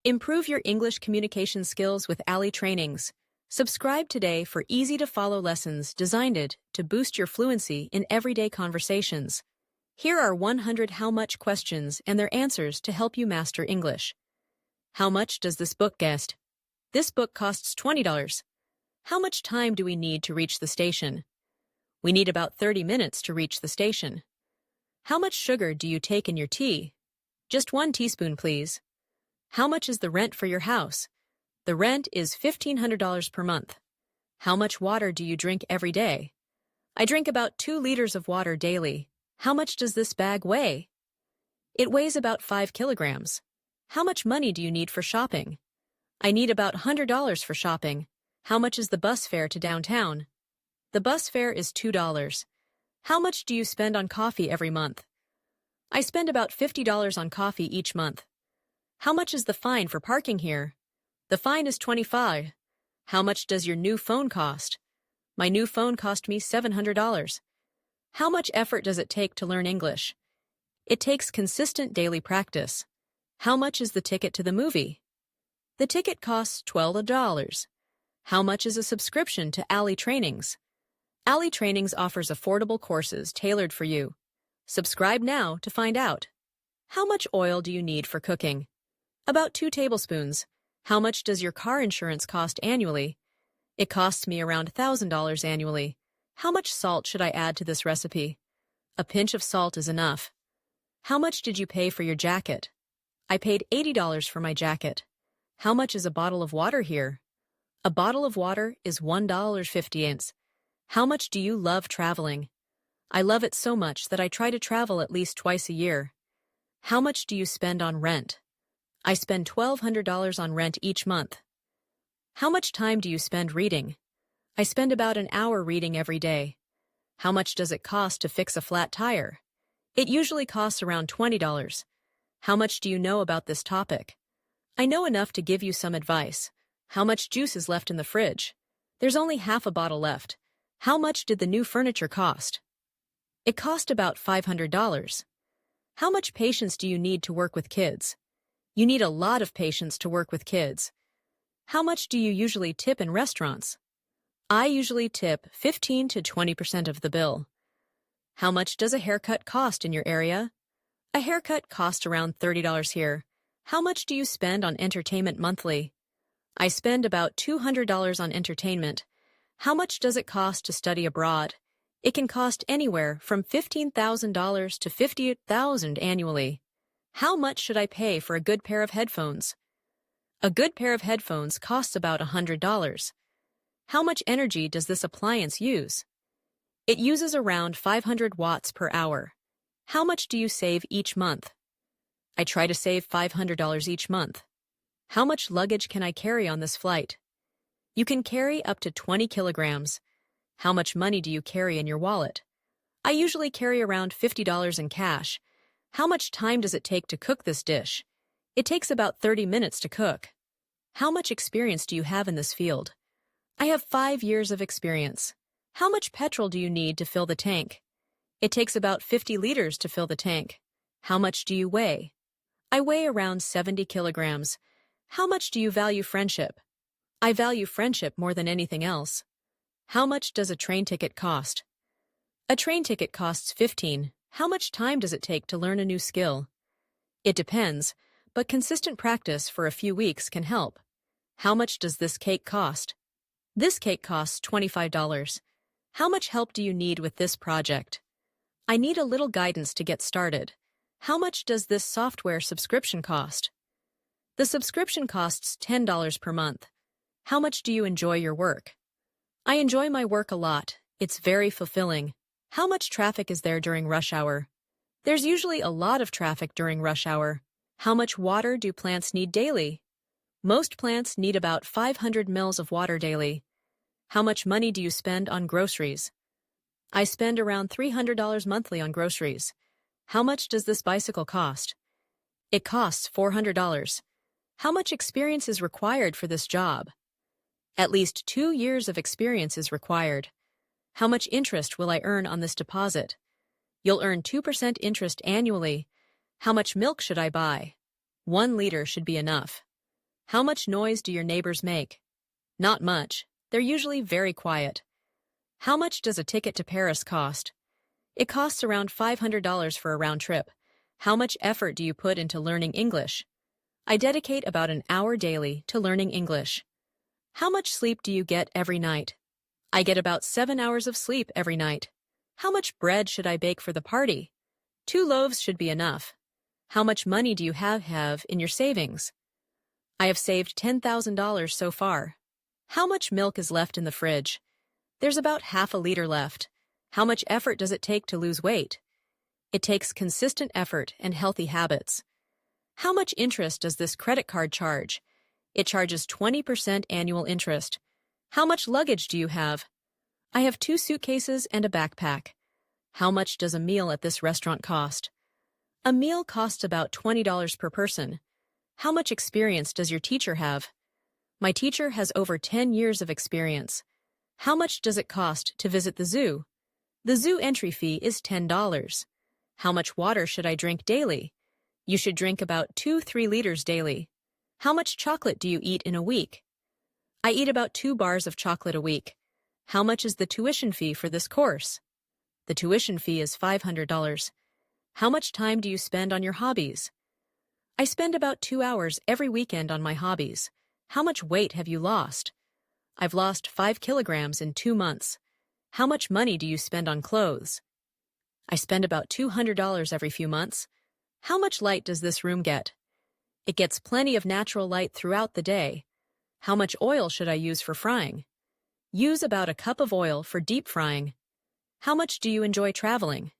Improve your English communication skills with Ali Trainings. Subscribe today for easy-to-follow lessons designed to boost your fluency in everyday conversations. Here are 100 how much questions and their answers to help you master English. How much does this book cost? This book costs $20. How much time do we need to reach the station? We need about 30 minutes to reach the station. How much sugar do you take in your tea? Just 1 teaspoon, please. How much is the rent for your house? The rent is $1,500 per month. How much water do you drink every day? I drink about 2 liters of water daily. How much does this bag weigh? It weighs about 5 kilograms. How much money do you need for shopping? I need about $100 for shopping. How much is the bus fare to downtown? The bus fare is $2. How much do you spend on coffee every month? I spend about $50 on coffee each month. How much is the fine for parking here? The fine is $25. How much does your new phone cost? My new phone cost me $700. How much effort does it take to learn English? It takes consistent daily practice. How much is the ticket to the movie? The ticket costs $12. How much is a subscription to Ali Trainings? Ali Trainings offers affordable courses tailored for you. Subscribe now to find out. How much oil do you need for cooking? About 2 tablespoons. How much does your car insurance cost annually? It costs me around $1,000 annually. How much salt should I add to this recipe? A pinch of salt is enough. How much did you pay for your jacket? I paid $80 for my jacket. How much is a bottle of water here? A bottle of water is $1.50. How much do you love traveling? I love it so much that I try to travel at least twice a year. How much do you spend on rent? I spend $1,200 on rent each month. How much time do you spend reading? I spend about an hour reading every day. How much does it cost to fix a flat tire? It usually costs around $20. How much do you know about this topic? I know enough to give you some advice. How much juice is left in the fridge? There's only half a bottle left. How much did the new furniture cost? It cost about $500. How much patience do you need to work with kids? You need a lot of patience to work with kids. How much do you usually tip in restaurants? I usually tip 15 to 20% of the bill. How much does a haircut cost in your area? A haircut costs around $30 here. How much do you spend on entertainment monthly? I spend about $200 on entertainment. How much does it cost to study abroad? It can cost anywhere from $15,000 to $50,000 annually. How much should I pay for a good pair of headphones? A good pair of headphones costs about $100. How much energy does this appliance use? It uses around 500 watts per hour. How much do you save each month? I try to save $500 each month. How much luggage can I carry on this flight? You can carry up to 20 kilograms. How much money do you carry in your wallet? I usually carry around $50 in cash. How much time does it take to cook this dish? It takes about 30 minutes to cook. How much experience do you have in this field? I have 5 years of experience. How much petrol do you need to fill the tank? It takes about 50 liters to fill the tank. How much do you weigh? I weigh around 70 kilograms. How much do you value friendship? I value friendship more than anything else. How much does a train ticket cost? A train ticket costs $15. How much time does it take to learn a new skill? It depends, but consistent practice for a few weeks can help. How much does this cake cost? This cake costs $25. How much help do you need with this project? I need a little guidance to get started. How much does this software subscription cost? The subscription costs $10 per month. How much do you enjoy your work? I enjoy my work a lot. It's very fulfilling. How much traffic is there during rush hour? There's usually a lot of traffic during rush hour. How much water do plants need daily? Most plants need about 500 ml of water daily. How much money do you spend on groceries? I spend around $300 monthly on groceries. How much does this bicycle cost? It costs $400. How much experience is required for this job? At least 2 years of experience is required. How much interest will I earn on this deposit? You'll earn 2% interest annually. How much milk should I buy? 1 liter should be enough. How much noise do your neighbors make? Not much. They're usually very quiet. How much does a ticket to Paris cost? It costs around $500 for a round trip. How much effort do you put into learning English? I dedicate about an hour daily to learning English. How much sleep do you get every night? I get about 7 hours of sleep every night. How much bread should I bake for the party? 2 loaves should be enough. How much money do you have in your savings? I have saved $10,000 so far. How much milk is left in the fridge? There's about half a liter left. How much effort does it take to lose weight? It takes consistent effort and healthy habits. How much interest does this credit card charge? It charges 20% annual interest. How much luggage do you have? I have 2 suitcases and a backpack. How much does a meal at this restaurant cost? A meal costs about $20 per person. How much experience does your teacher have? My teacher has over 10 years of experience. How much does it cost to visit the zoo? The zoo entry fee is $10. How much water should I drink daily? You should drink about 2-3 liters daily. How much chocolate do you eat in a week? I eat about 2 bars of chocolate a week. How much is the tuition fee for this course? The tuition fee is $500. How much time do you spend on your hobbies? I spend about 2 hours every weekend on my hobbies. How much weight have you lost? I've lost 5 kilograms in 2 months. How much money do you spend on clothes? I spend about $200 every few months. How much light does this room get? It gets plenty of natural light throughout the day. How much oil should I use for frying? Use about a cup of oil for deep frying. How much do you enjoy traveling?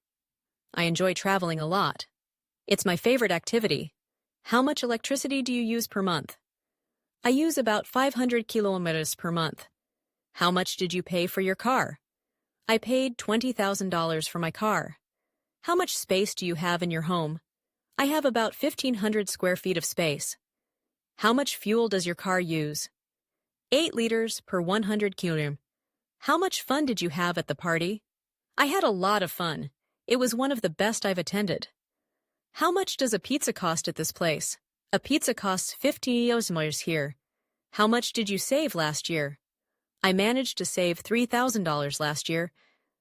I enjoy traveling a lot. It's my favorite activity. How much electricity do you use per month? I use about 500 kilometers per month. How much did you pay for your car? I paid $20,000 for my car. How much space do you have in your home? I have about 1,500 square feet of space. How much fuel does your car use? 8 liters per 100 kilometers. How much fun did you have at the party? I had a lot of fun. It was one of the best I've attended. How much does a pizza cost at this place? A pizza costs $50 here. How much did you save last year? I managed to save $3,000 last year.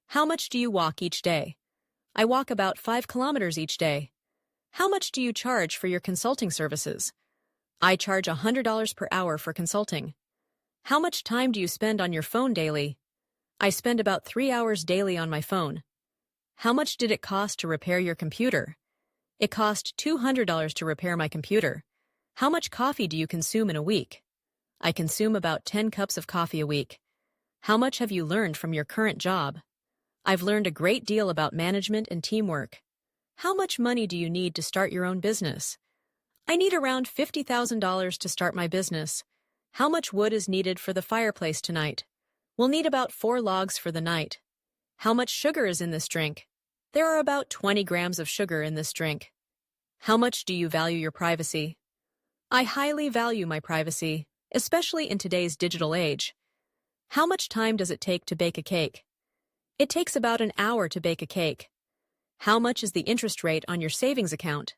How much do you walk each day? I walk about 5 kilometers each day. How much do you charge for your consulting services? I charge $100 per hour for consulting. How much time do you spend on your phone daily? I spend about 3 hours daily on my phone. How much did it cost to repair your computer? It cost $200 to repair my computer. How much coffee do you consume in a week? I consume about 10 cups of coffee a week. How much have you learned from your current job? I've learned a great deal about management and teamwork. How much money do you need to start your own business? I need around $50,000 to start my business. How much wood is needed for the fireplace tonight? We'll need about 4 logs for the night. How much sugar is in this drink? There are about 20 grams of sugar in this drink. How much do you value your privacy? I highly value my privacy, especially in today's digital age. How much time does it take to bake a cake? It takes about an hour to bake a cake. How much is the interest rate on your savings account?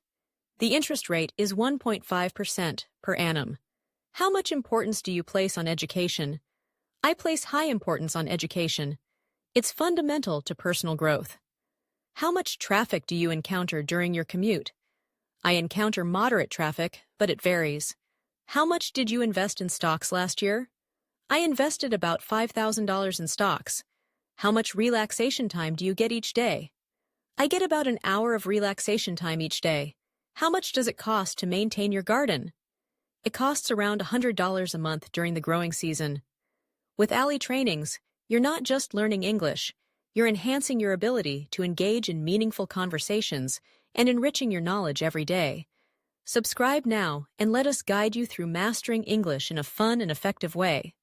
The interest rate is 1.5% per annum. How much importance do you place on education? I place high importance on education. It's fundamental to personal growth. How much traffic do you encounter during your commute? I encounter moderate traffic, but it varies. How much did you invest in stocks last year? I invested about $5,000 in stocks. How much relaxation time do you get each day? I get about an hour of relaxation time each day. How much does it cost to maintain your garden? It costs around $100 a month during the growing season. With Ali Trainings, you're not just learning English, you're enhancing your ability to engage in meaningful conversations and enriching your knowledge every day. Subscribe now and let us guide you through mastering English in a fun and effective way.